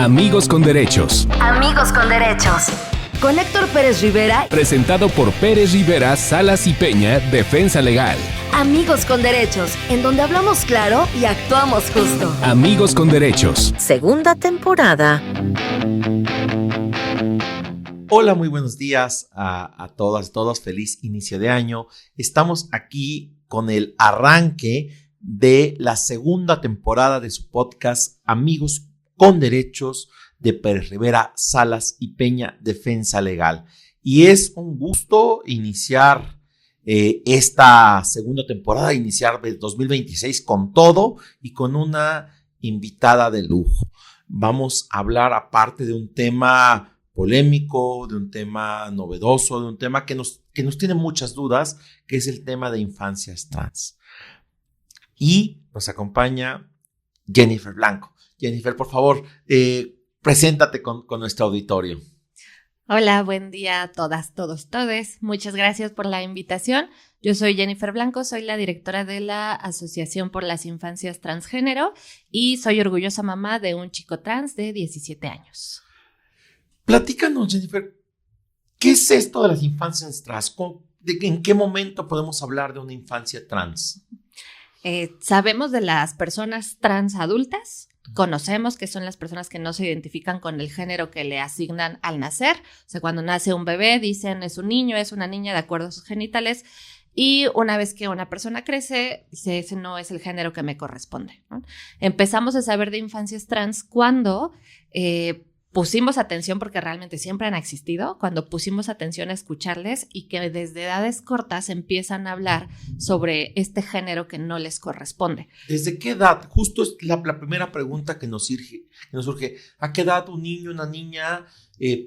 Amigos con Derechos. Amigos con Derechos. Con Héctor Pérez Rivera. Presentado por Pérez Rivera, Salas y Peña, Defensa Legal. Amigos con Derechos, en donde hablamos claro y actuamos justo. Amigos con Derechos. Segunda temporada. Hola, muy buenos días a todas, todos. Feliz inicio de año. Estamos aquí con el arranque de la segunda temporada de su podcast Amigos con Derechos de Pérez Rivera, Salas y Peña, Defensa Legal. Y es un gusto iniciar esta segunda temporada, iniciar el 2026 con todo y con una invitada de lujo. Vamos a hablar aparte de un tema polémico, de un tema novedoso, de un tema que nos tiene muchas dudas, que es el tema de infancias trans. Y nos acompaña Jennifer Blanco. Jennifer, por favor, preséntate con nuestro auditorio. Hola, buen día a todas, todos, todes. Muchas gracias por la invitación. Yo soy Jennifer Blanco, soy la directora de la Asociación por las Infancias Transgénero y soy orgullosa mamá de un chico trans de 17 años. Platícanos, Jennifer, ¿qué es esto de las infancias trans? ¿En qué momento podemos hablar de una infancia trans? Sabemos de las personas trans adultas. Conocemos que son las personas que no se identifican con el género que le asignan al nacer. O sea, cuando nace un bebé dicen es un niño, es una niña de acuerdo a sus genitales. Y una vez que una persona crece, dice ese no es el género que me corresponde, ¿no? Empezamos a saber de infancias trans cuando pusimos atención, porque realmente siempre han existido, cuando pusimos atención a escucharles y que desde edades cortas empiezan a hablar sobre este género que no les corresponde. ¿Desde qué edad? Justo es la primera pregunta que nos surge. ¿A qué edad un niño, una niña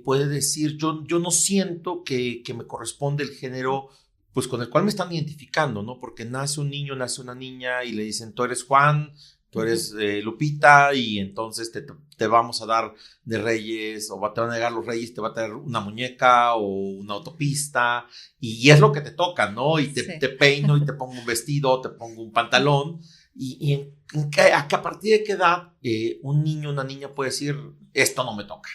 puede decir yo no siento que me corresponde el género pues con el cual me están identificando, ¿no? Porque nace un niño, nace una niña y le dicen tú eres Juan, tú eres Lupita y entonces te vamos a dar de reyes o te van a negar los reyes, te va a traer una muñeca o una autopista y es lo que te toca, ¿no? Y te peino y te pongo un vestido, te pongo un pantalón y a partir de qué edad un niño, una niña puede decir esto no me toca.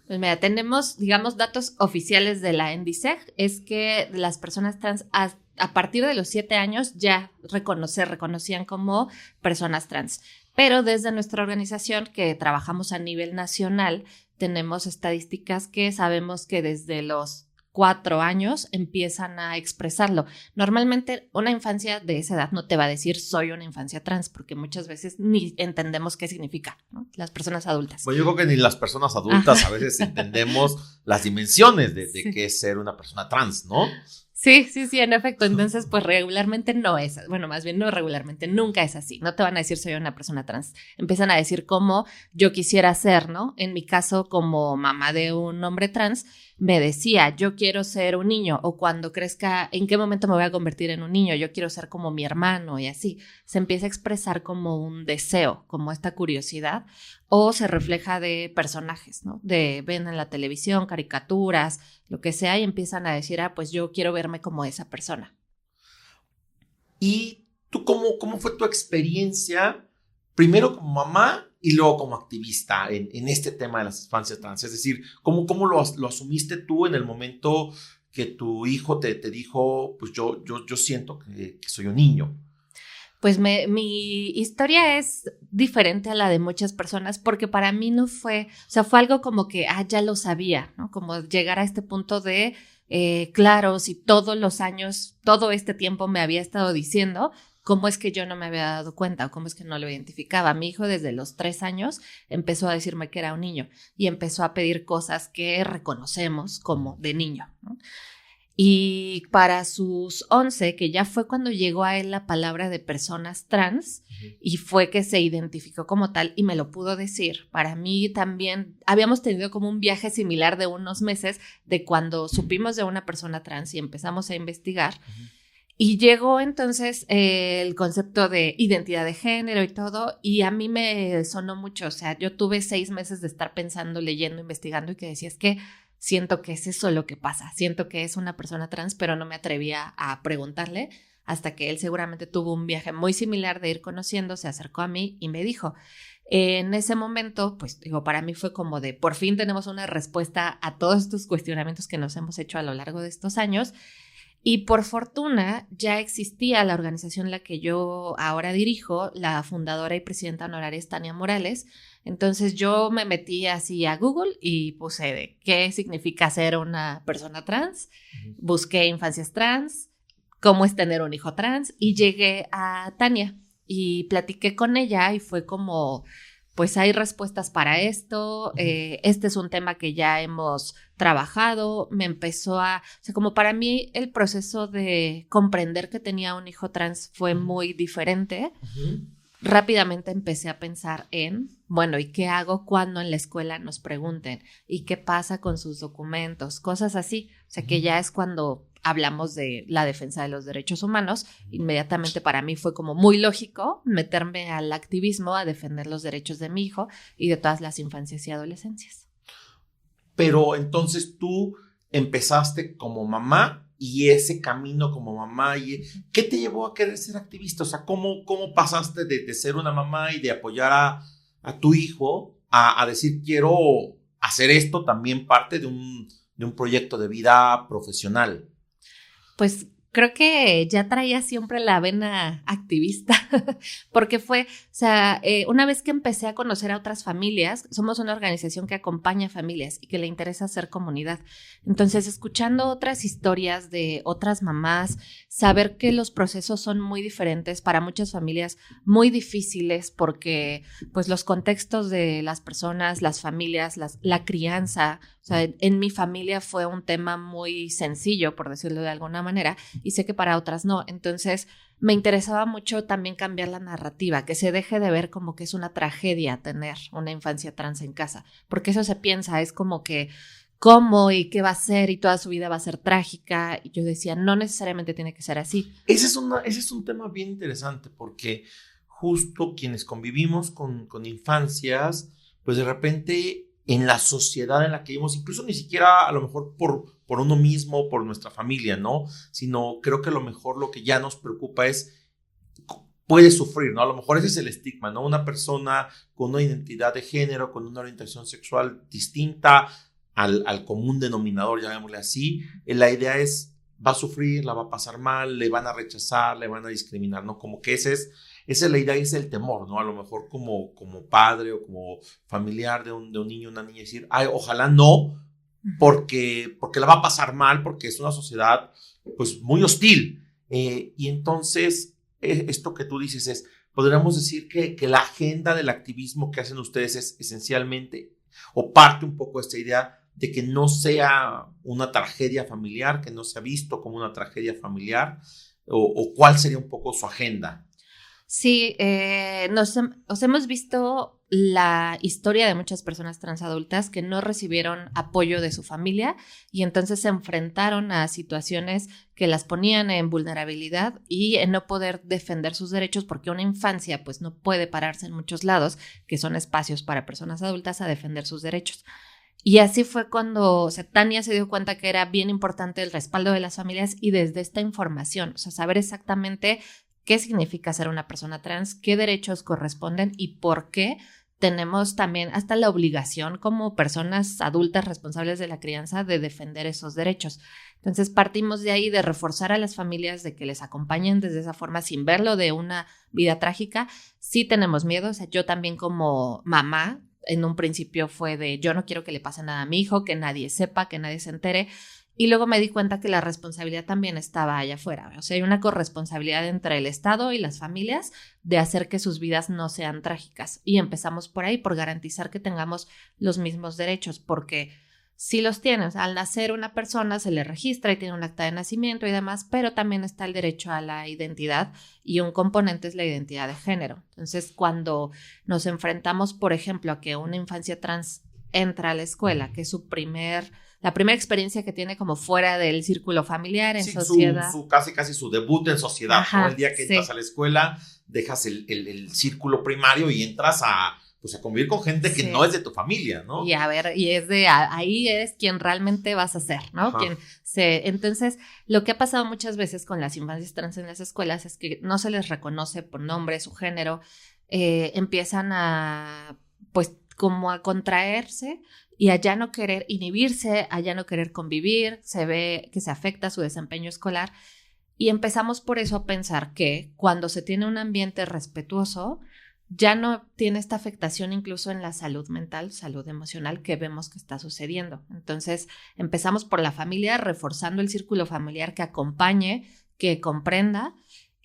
Pues mira, tenemos, digamos, datos oficiales de la NDICEG, es que las personas trans a partir de los 7 años ya reconocían como personas trans. Pero desde nuestra organización, que trabajamos a nivel nacional, tenemos estadísticas que sabemos que desde los 4 años empiezan a expresarlo. Normalmente una infancia de esa edad no te va a decir soy una infancia trans, porque muchas veces ni entendemos qué significa, ¿no? Las personas adultas. Pues yo creo que ni las personas adultas a veces entendemos las dimensiones de qué es ser una persona trans, ¿no? Sí, en efecto. Entonces, pues regularmente no es, bueno, más bien no regularmente, nunca es así. No te van a decir soy una persona trans. Empiezan a decir cómo yo quisiera ser, ¿no? En mi caso, como mamá de un hombre trans, me decía, yo quiero ser un niño, o cuando crezca, ¿en qué momento me voy a convertir en un niño? Yo quiero ser como mi hermano, y así. Se empieza a expresar como un deseo, como esta curiosidad, o se refleja de personajes, ¿no? Ven en la televisión, caricaturas, lo que sea, y empiezan a decir, pues yo quiero verme como esa persona. ¿Y tú cómo fue tu experiencia, primero como mamá y luego como activista en este tema de las infancias trans? Es decir, ¿cómo lo asumiste tú en el momento que tu hijo te dijo, pues yo siento que soy un niño? Pues mi historia es diferente a la de muchas personas porque para mí no fue, o sea, fue algo como que, ya lo sabía, ¿no? Como llegar a este punto de, claro, si todos los años, todo este tiempo me había estado diciendo, ¿cómo es que yo no me había dado cuenta o cómo es que no lo identificaba? Mi hijo desde los 3 años empezó a decirme que era un niño y empezó a pedir cosas que reconocemos como de niño, ¿no? Y para sus 11, que ya fue cuando llegó a él la palabra de personas trans, y fue que se identificó como tal y me lo pudo decir. Para mí también habíamos tenido como un viaje similar de unos meses de cuando supimos de una persona trans y empezamos a investigar. Y llegó entonces el concepto de identidad de género y todo, y a mí me sonó mucho. O sea, yo tuve 6 meses de estar pensando, leyendo, investigando y que decía, es que siento que es eso lo que pasa, siento que es una persona trans, pero no me atrevía a preguntarle hasta que él seguramente tuvo un viaje muy similar de ir conociendo, se acercó a mí y me dijo, En ese momento, pues digo, para mí fue como de por fin tenemos una respuesta a todos estos cuestionamientos que nos hemos hecho a lo largo de estos años. Y por fortuna ya existía la organización en la que yo ahora dirijo, la fundadora y presidenta honoraria es Tania Morales. Entonces yo me metí así a Google y puse de qué significa ser una persona trans, busqué infancias trans, cómo es tener un hijo trans y llegué a Tania y platiqué con ella y fue como, pues hay respuestas para esto, este es un tema que ya hemos trabajado, me empezó a, o sea, como para mí el proceso de comprender que tenía un hijo trans fue muy diferente. Rápidamente empecé a pensar en, bueno, ¿y qué hago cuando en la escuela nos pregunten? ¿Y qué pasa con sus documentos? Cosas así, o sea, que ya es cuando hablamos de la defensa de los derechos humanos, inmediatamente para mí fue como muy lógico meterme al activismo a defender los derechos de mi hijo y de todas las infancias y adolescencias. Pero entonces tú empezaste como mamá y ese camino como mamá, ¿qué te llevó a querer ser activista? O sea, ¿cómo pasaste de ser una mamá y de apoyar a tu hijo a decir quiero hacer esto también parte de un proyecto de vida profesional? Pues creo que ya traía siempre la vena activista, porque fue, o sea, una vez que empecé a conocer a otras familias, somos una organización que acompaña a familias y que le interesa hacer comunidad. Entonces, escuchando otras historias de otras mamás, saber que los procesos son muy diferentes para muchas familias, muy difíciles, porque pues los contextos de las personas, las familias, la crianza, o sea, en mi familia fue un tema muy sencillo, por decirlo de alguna manera, y sé que para otras no. Entonces, me interesaba mucho también cambiar la narrativa, que se deje de ver como que es una tragedia tener una infancia trans en casa, porque eso se piensa, es como que cómo y qué va a ser y toda su vida va a ser trágica. Y yo decía, no necesariamente tiene que ser así. Ese es un tema bien interesante porque justo quienes convivimos con infancias, pues de repente en la sociedad en la que vivimos, incluso ni siquiera a lo mejor por uno mismo, por nuestra familia, ¿no? Sino creo que a lo mejor lo que ya nos preocupa es, puede sufrir, ¿no? A lo mejor ese es el estigma, ¿no? Una persona con una identidad de género, con una orientación sexual distinta al común denominador, llamémosle así, la idea es, va a sufrir, la va a pasar mal, le van a rechazar, le van a discriminar, ¿no? Como que esa es la idea, es el temor, ¿no? A lo mejor como padre o como familiar de un niño o una niña decir, ay, ojalá no, porque la va a pasar mal, porque es una sociedad pues muy hostil. Y entonces, esto que tú dices es, podríamos decir que la agenda del activismo que hacen ustedes es esencialmente, o parte un poco de esta idea de que no sea una tragedia familiar, que no sea visto como una tragedia familiar, o cuál sería un poco su agenda. Sí, nos hemos visto la historia de muchas personas transadultas que no recibieron apoyo de su familia y entonces se enfrentaron a situaciones que las ponían en vulnerabilidad y en no poder defender sus derechos porque una infancia pues no puede pararse en muchos lados, que son espacios para personas adultas, a defender sus derechos. Y así fue cuando, o sea, Tania se dio cuenta que era bien importante el respaldo de las familias y desde esta información, o sea, saber exactamente qué significa ser una persona trans, qué derechos corresponden y por qué tenemos también hasta la obligación como personas adultas responsables de la crianza de defender esos derechos. Entonces partimos de ahí, de reforzar a las familias, de que les acompañen desde esa forma sin verlo de una vida trágica. Sí tenemos miedo, o sea, yo también como mamá, en un principio fue de yo no quiero que le pase nada a mi hijo, que nadie sepa, que nadie se entere. Y luego me di cuenta que la responsabilidad también estaba allá afuera. O sea, hay una corresponsabilidad entre el Estado y las familias de hacer que sus vidas no sean trágicas. Y empezamos por ahí, por garantizar que tengamos los mismos derechos, porque sí los tienes. Al nacer una persona se le registra y tiene un acta de nacimiento y demás, pero también está el derecho a la identidad y un componente es la identidad de género. Entonces, cuando nos enfrentamos, por ejemplo, a que una infancia trans entra a la escuela, que es la primera experiencia que tiene como fuera del círculo familiar en sociedad. Casi su debut en sociedad. Ajá, ¿no? El día que entras a la escuela, dejas el círculo primario y entras a convivir con gente que no es de tu familia, ¿no? Y a ver, y ahí es quien realmente vas a ser, ¿no? Entonces, lo que ha pasado muchas veces con las infancias trans en las escuelas es que no se les reconoce por nombre, su género. empiezan a, pues, como a contraerse y a ya no querer inhibirse, a ya no querer convivir, se ve que se afecta su desempeño escolar y empezamos por eso a pensar que cuando se tiene un ambiente respetuoso, ya no tiene esta afectación incluso en la salud mental, salud emocional que vemos que está sucediendo. Entonces empezamos por la familia, reforzando el círculo familiar que acompañe, que comprenda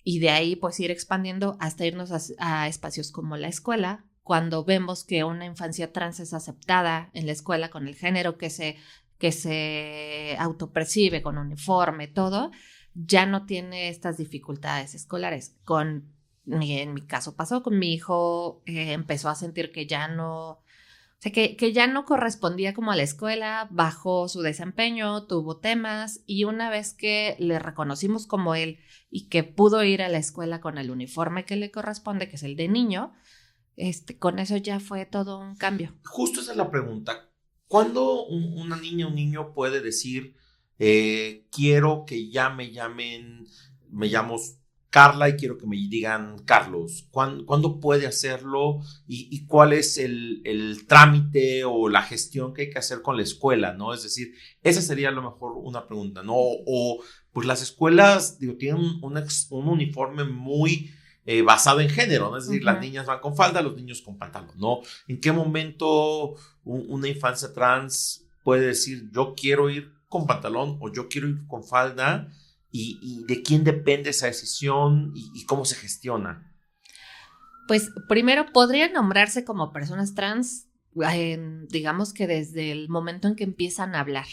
y de ahí pues ir expandiendo hasta irnos a espacios como la escuela. Cuando vemos que una infancia trans es aceptada en la escuela con el género que se autopercibe, con uniforme, todo, ya no tiene estas dificultades escolares. En mi caso pasó con mi hijo, empezó a sentir que ya no, o sea, que ya no correspondía como a la escuela, bajó su desempeño, tuvo temas y una vez que le reconocimos como él y que pudo ir a la escuela con el uniforme que le corresponde, que es el de niño, con eso ya fue todo un cambio. Justo esa es la pregunta. ¿Cuándo una niña o un niño puede decir, quiero que ya me llamo Carla y quiero que me digan Carlos? ¿Cuándo puede hacerlo? ¿Y cuál es el trámite o la gestión que hay que hacer con la escuela, ¿no? Es decir, esa sería a lo mejor una pregunta, ¿no? O pues las escuelas, digo, tienen un uniforme muy basado en género, ¿no? Es decir, las niñas van con falda, los niños con pantalón, ¿no? ¿En qué momento una infancia trans puede decir, yo quiero ir con pantalón o yo quiero ir con falda? ¿Y de quién depende esa decisión y cómo se gestiona? Pues primero podrían nombrarse como personas trans, digamos que desde el momento en que empiezan a hablar,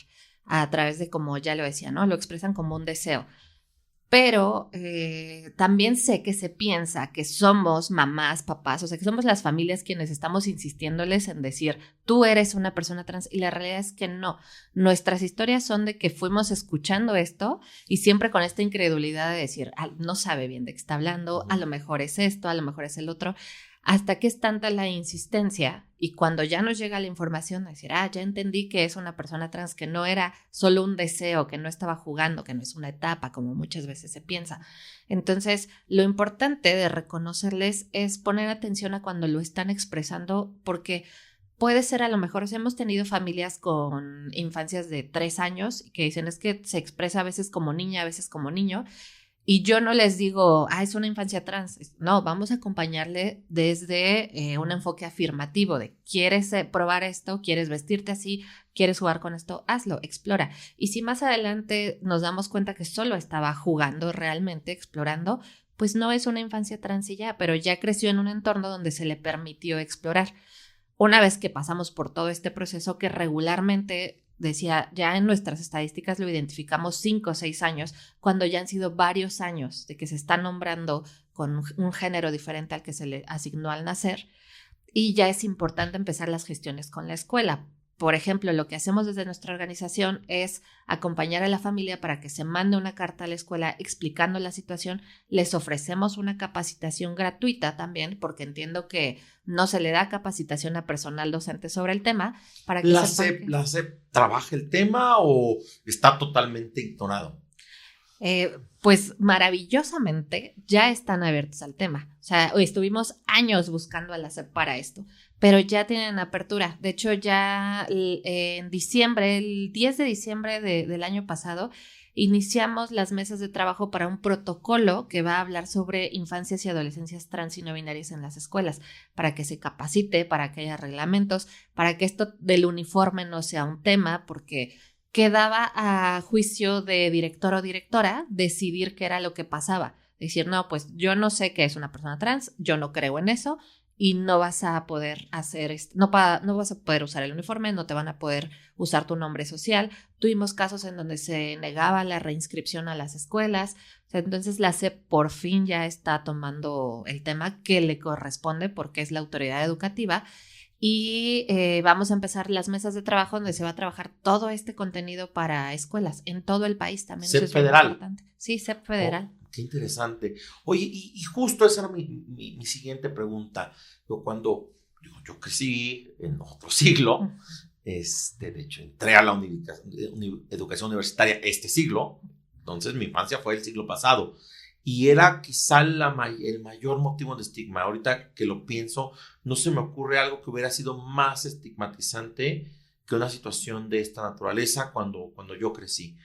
a través de, como ya lo decía, ¿no? Lo expresan como un deseo. Pero también sé que se piensa que somos mamás, papás, o sea, que somos las familias quienes estamos insistiéndoles en decir, tú eres una persona trans, y la realidad es que no. Nuestras historias son de que fuimos escuchando esto y siempre con esta incredulidad de decir, no sabe bien de qué está hablando, a lo mejor es esto, a lo mejor es el otro, hasta que es tanta la insistencia y cuando ya nos llega la información de decir, ya entendí que es una persona trans, que no era solo un deseo, que no estaba jugando, que no es una etapa como muchas veces se piensa. Entonces, lo importante de reconocerles es poner atención a cuando lo están expresando, porque puede ser a lo mejor, si hemos tenido familias con infancias de 3 años que dicen es que se expresa a veces como niña, a veces como niño. Y yo no les digo, es una infancia trans. No, vamos a acompañarle desde un enfoque afirmativo de, ¿quieres probar esto? ¿Quieres vestirte así? ¿Quieres jugar con esto? Hazlo, explora. Y si más adelante nos damos cuenta que solo estaba jugando realmente, explorando, pues no es una infancia trans y ya, pero ya creció en un entorno donde se le permitió explorar. Una vez que pasamos por todo este proceso que regularmente, decía, ya en nuestras estadísticas lo identificamos 5 o 6 años, cuando ya han sido varios años de que se está nombrando con un género diferente al que se le asignó al nacer, y ya es importante empezar las gestiones con la escuela. Por ejemplo, lo que hacemos desde nuestra organización es acompañar a la familia para que se mande una carta a la escuela explicando la situación. Les ofrecemos una capacitación gratuita también, porque entiendo que no se le da capacitación a personal docente sobre el tema. Para que ¿La SEP trabaja el tema o está totalmente ignorado? Pues maravillosamente ya están abiertos al tema. O sea, estuvimos años buscando a la SEP para esto, pero ya tienen apertura. De hecho, ya en diciembre, el 10 de diciembre del año pasado, iniciamos las mesas de trabajo para un protocolo que va a hablar sobre infancias y adolescencias trans y no binarias en las escuelas, para que se capacite, para que haya reglamentos, para que esto del uniforme no sea un tema, porque quedaba a juicio de director o directora decidir qué era lo que pasaba. Decir, no, pues yo no sé qué es una persona trans, yo no creo en eso y no vas a poder hacer no vas a poder usar el uniforme, no te van a poder usar tu nombre social. Tuvimos casos en donde se negaba la reinscripción a las escuelas. O sea, entonces la SEP por fin ya está tomando el tema que le corresponde porque es la autoridad educativa. Y vamos a empezar las mesas de trabajo donde se va a trabajar todo este contenido para escuelas en todo el país también. SEP federal. Sí, SEP federal. Qué interesante. Oye, y justo esa era mi siguiente pregunta. Yo crecí en otro siglo, de hecho entré a la educación universitaria este siglo, entonces mi infancia fue el siglo pasado. y era quizá el mayor motivo de estigma. Ahorita que lo pienso, no se me ocurre algo que hubiera sido más estigmatizante que una situación de esta naturaleza cuando yo crecí.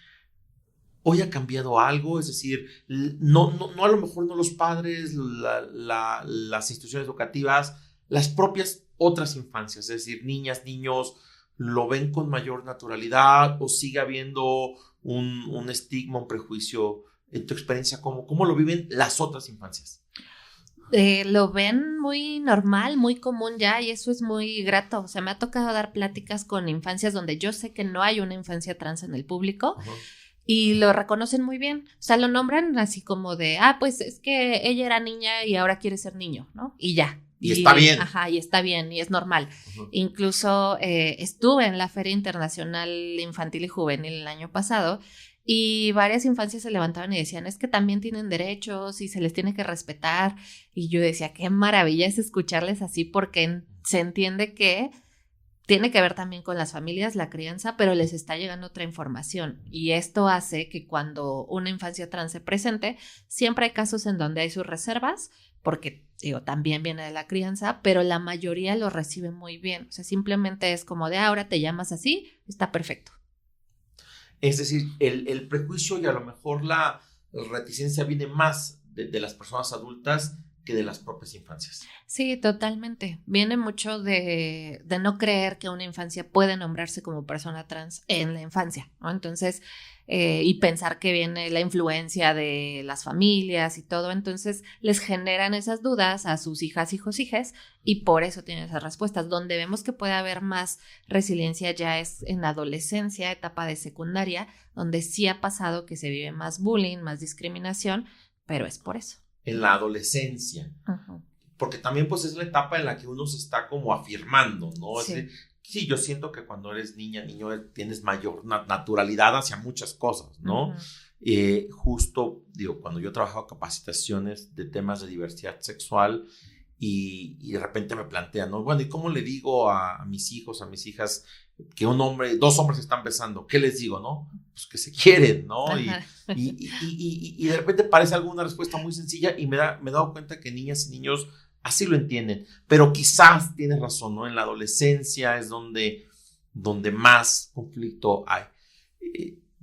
Hoy ha cambiado algo, es decir, no a lo mejor no los padres, las instituciones educativas, las propias otras infancias, es decir, niñas, niños, lo ven con mayor naturalidad o sigue habiendo un estigma, un prejuicio. En tu experiencia, ¿cómo lo viven las otras infancias? Lo ven muy normal, muy común ya, y eso es muy grato. O sea, me ha tocado dar pláticas con infancias donde yo sé que no hay una infancia trans en el público. Uh-huh. Y lo reconocen muy bien, o sea, lo nombran así como de, pues es que ella era niña y ahora quiere ser niño, ¿no? Y ya. Y está bien. Ajá, y está bien, y es normal. Uh-huh. Incluso estuve en la Feria Internacional Infantil y Juvenil el año pasado y varias infancias se levantaban y decían, es que también tienen derechos y se les tiene que respetar. Y yo decía, qué maravilla es escucharles así porque se entiende que tiene que ver también con las familias, la crianza, pero les está llegando otra información. Y esto hace que cuando una infancia trans se presente, siempre hay casos en donde hay sus reservas, porque también viene de la crianza, pero la mayoría lo recibe muy bien. O sea, simplemente es como de ahora te llamas así, está perfecto. Es decir, el prejuicio y a lo mejor la reticencia viene más de las personas adultas que de las propias infancias. Sí, totalmente. Viene mucho de no creer que una infancia puede nombrarse como persona trans en la infancia, ¿no? Entonces, y pensar que viene la influencia de las familias y todo, entonces les generan esas dudas a sus hijas, hijos, hijes, y por eso tienen esas respuestas. Donde vemos que puede haber más resiliencia ya es en la adolescencia, etapa de secundaria, donde sí ha pasado que se vive más bullying, más discriminación, pero es por eso. En la adolescencia, uh-huh. Porque también pues es la etapa en la que uno se está como afirmando, ¿no? Sí. Sí, yo siento que cuando eres niño, tienes mayor naturalidad hacia muchas cosas, ¿no? Uh-huh. Justo, cuando yo trabajo capacitaciones de temas de diversidad sexual y de repente me plantean, ¿no? Bueno, ¿y cómo le digo a mis hijos, a mis hijas que dos hombres están besando? ¿Qué les digo, no? Pues que se quieren, ¿no? Y de repente parece alguna respuesta muy sencilla y me he dado cuenta que niñas y niños así lo entienden, pero quizás tienes razón, ¿no? En la adolescencia es donde más conflicto hay.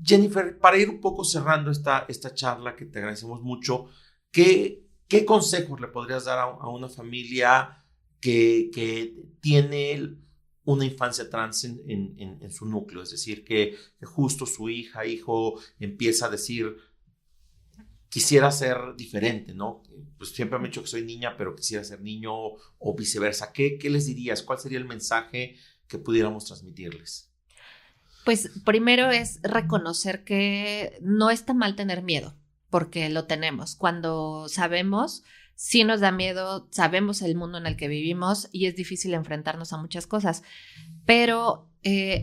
Jennifer, para ir un poco cerrando esta charla, que te agradecemos mucho, ¿qué consejos le podrías dar a una familia que tiene una infancia trans en su núcleo? Es decir, que justo su hija, hijo empieza a decir, quisiera ser diferente, ¿no? Pues siempre me he dicho que soy niña, pero quisiera ser niño o viceversa. ¿Qué les dirías? ¿Cuál sería el mensaje que pudiéramos transmitirles? Pues primero es reconocer que no está mal tener miedo, porque lo tenemos. Cuando sabemos, sí nos da miedo, sabemos el mundo en el que vivimos y es difícil enfrentarnos a muchas cosas, pero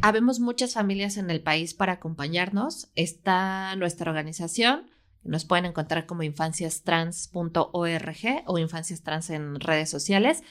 habemos muchas familias en el país para acompañarnos. Está nuestra organización, nos pueden encontrar como infanciastrans.org o Infancias Trans en redes sociales.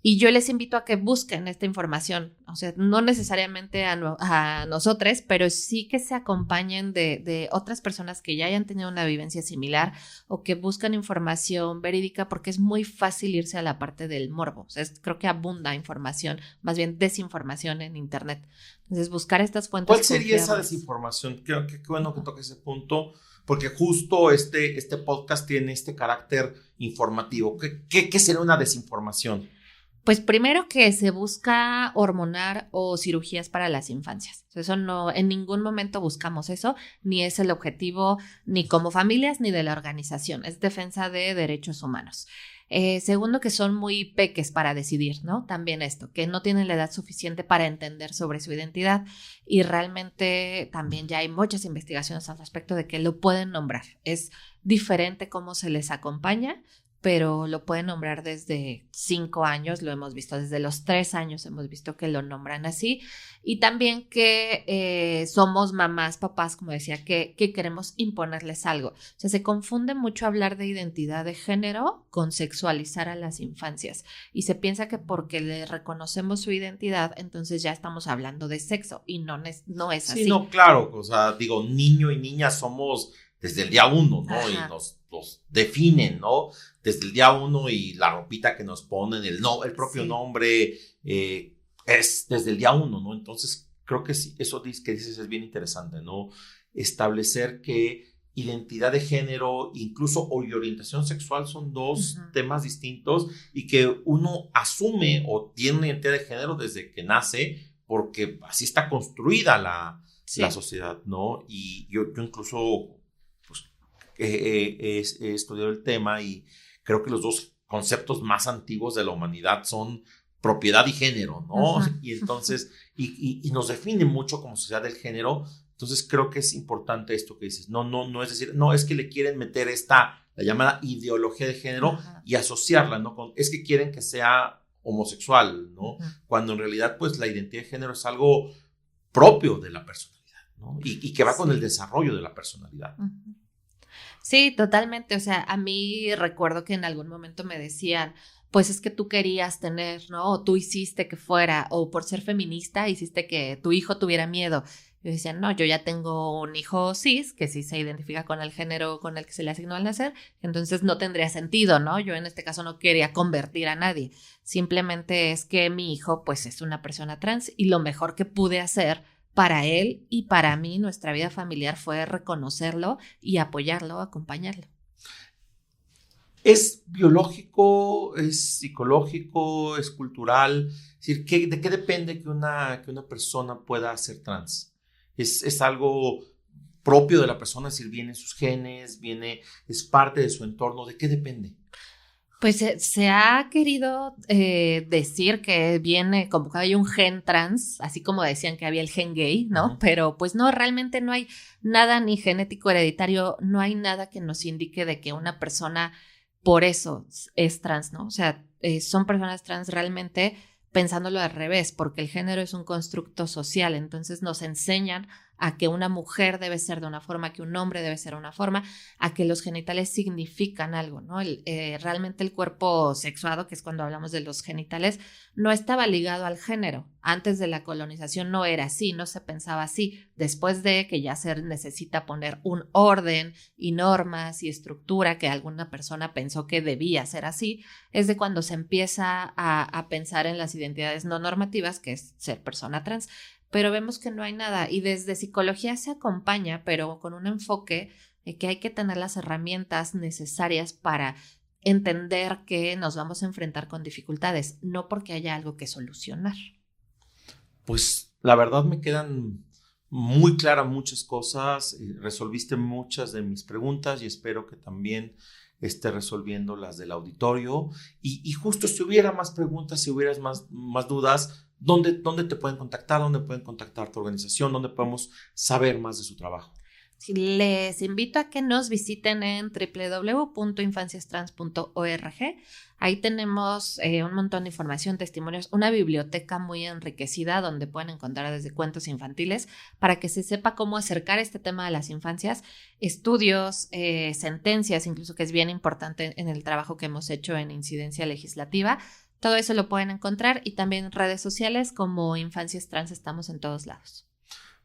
Y yo les invito a que busquen esta información, o sea, no necesariamente a nosotros, pero sí que se acompañen de otras personas que ya hayan tenido una vivencia similar o que buscan información verídica, porque es muy fácil irse a la parte del morbo. O sea, creo que abunda información, más bien desinformación en internet. Entonces, buscar estas fuentes. ¿Cuál sería esa desinformación? Qué bueno que toque ese punto, porque justo este podcast tiene este carácter informativo. ¿Qué sería una desinformación? Pues primero que se busca hormonar o cirugías para las infancias. Eso no, en ningún momento buscamos eso, ni es el objetivo ni como familias ni de la organización. Es defensa de derechos humanos. Segundo, que son muy peques para decidir, ¿no? También esto, que no tienen la edad suficiente para entender sobre su identidad y realmente también ya hay muchas investigaciones al respecto de que lo pueden nombrar. Es diferente cómo se les acompaña, pero lo pueden nombrar desde 5 años, lo hemos visto, desde los 3 años hemos visto que lo nombran así, y también que somos mamás, papás, como decía, que queremos imponerles algo. O sea, se confunde mucho hablar de identidad de género con sexualizar a las infancias, y se piensa que porque le reconocemos su identidad, entonces ya estamos hablando de sexo, y no es así. Sí, no, claro, o sea, digo, niño y niña desde el día uno, ¿no? Ajá. Y nos definen, ¿no? Desde el día uno y la ropita que nos ponen, el propio Sí. nombre, es desde el día uno, ¿no? Entonces, creo que sí, eso que dices es bien interesante, ¿no? Establecer que identidad de género, incluso y orientación sexual son dos temas distintos y que uno asume o tiene una identidad de género desde que nace porque así está construida la sociedad, ¿no? Y yo incluso pues, he estudiado el tema y creo que los dos conceptos más antiguos de la humanidad son propiedad y género, ¿no? Y entonces, y nos define mucho como sociedad del género. Entonces creo que es importante esto que dices. No es decir, no es que le quieren meter la llamada ideología de género y asociarla, ¿no? Es que quieren que sea homosexual, ¿no? Cuando en realidad, pues, la identidad de género es algo propio de la personalidad, ¿no? Y que va con el desarrollo de la personalidad. Sí, totalmente. O sea, a mí recuerdo que en algún momento me decían, pues es que tú querías tener, ¿no? O tú hiciste que fuera, o por ser feminista hiciste que tu hijo tuviera miedo. Yo decía, no, yo ya tengo un hijo cis, que sí se identifica con el género con el que se le asignó al nacer, entonces no tendría sentido, ¿no? Yo en este caso no quería convertir a nadie. Simplemente es que mi hijo, pues, es una persona trans y lo mejor que pude hacer para él y para mí, nuestra vida familiar, fue reconocerlo y apoyarlo, acompañarlo. ¿Es biológico, es psicológico, es cultural? Es decir, ¿de qué depende que una persona pueda ser trans? ¿Es algo propio de la persona? Es decir, ¿viene en sus genes? ¿Es parte de su entorno? ¿De qué depende? Pues se ha querido decir que viene como que hay un gen trans, así como decían que había el gen gay, ¿no? Pero pues no, realmente no hay nada ni genético hereditario, no hay nada que nos indique de que una persona por eso es trans, ¿no? O sea, son personas trans realmente pensándolo al revés, porque el género es un constructo social, entonces nos enseñan a que una mujer debe ser de una forma, que un hombre debe ser de una forma, a que los genitales significan algo, ¿no? Realmente el cuerpo sexuado, que es cuando hablamos de los genitales, no estaba ligado al género. Antes de la colonización no era así, no se pensaba así. Después de que ya se necesita poner un orden y normas y estructura que alguna persona pensó que debía ser así, es de cuando se empieza a pensar en las identidades no normativas, que es ser persona trans. Pero vemos que no hay nada y desde psicología se acompaña, pero con un enfoque que hay que tener las herramientas necesarias para entender que nos vamos a enfrentar con dificultades, no porque haya algo que solucionar. Pues la verdad me quedan muy claras muchas cosas, resolviste muchas de mis preguntas y espero que también esté resolviendo las del auditorio y justo si hubiera más preguntas, si hubieras más dudas, ¿dónde te pueden contactar? ¿Dónde pueden contactar tu organización? ¿Dónde podemos saber más de su trabajo? Les invito a que nos visiten en www.infanciastrans.org. Ahí tenemos un montón de información, testimonios, una biblioteca muy enriquecida donde pueden encontrar desde cuentos infantiles para que se sepa cómo acercar este tema de las infancias, estudios, sentencias, incluso que es bien importante en el trabajo que hemos hecho en incidencia legislativa. Todo eso lo pueden encontrar y también en redes sociales como Infancias Trans, estamos en todos lados.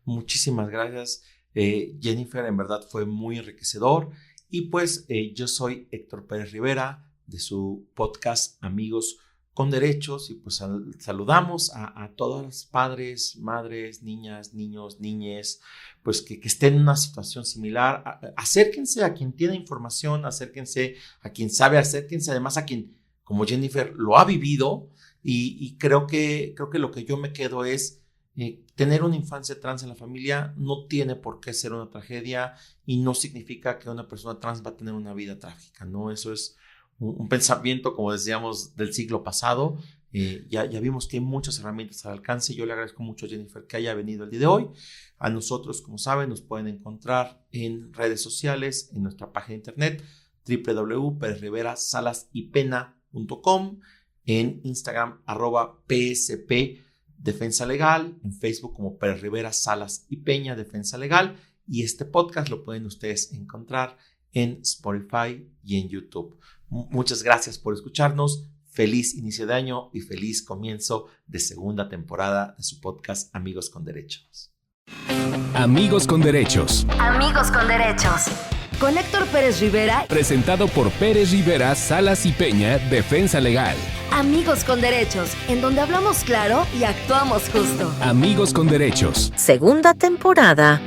Muchísimas gracias, Jennifer, en verdad fue muy enriquecedor y pues yo soy Héctor Pérez Rivera de su podcast Amigos con Derechos y pues saludamos a todos los padres, madres, niñas, niños, niñes, pues que estén en una situación similar. Acérquense a quien tiene información, acérquense a quien sabe, acérquense además a quien como Jennifer lo ha vivido y creo que lo que yo me quedo es tener una infancia trans en la familia no tiene por qué ser una tragedia y no significa que una persona trans va a tener una vida trágica, ¿no? Eso es un pensamiento, como decíamos, del siglo pasado. Ya vimos que hay muchas herramientas al alcance. Yo le agradezco mucho a Jennifer que haya venido el día de hoy. A nosotros, como saben, nos pueden encontrar en redes sociales, en nuestra página de internet www.perezriverasalasYpena.com, en Instagram @PSP Defensa Legal, en Facebook como Pérez Rivera Salas y Peña Defensa Legal y este podcast lo pueden ustedes encontrar en Spotify y en YouTube. Muchas gracias por escucharnos, feliz inicio de año y feliz comienzo de segunda temporada de su podcast Amigos con Derechos. Amigos con Derechos. Amigos con Derechos. con Héctor Pérez Rivera. Presentado por Pérez Rivera, Salas y Peña, Defensa Legal. Amigos con Derechos, en donde hablamos claro y actuamos justo. Amigos con Derechos. Segunda temporada.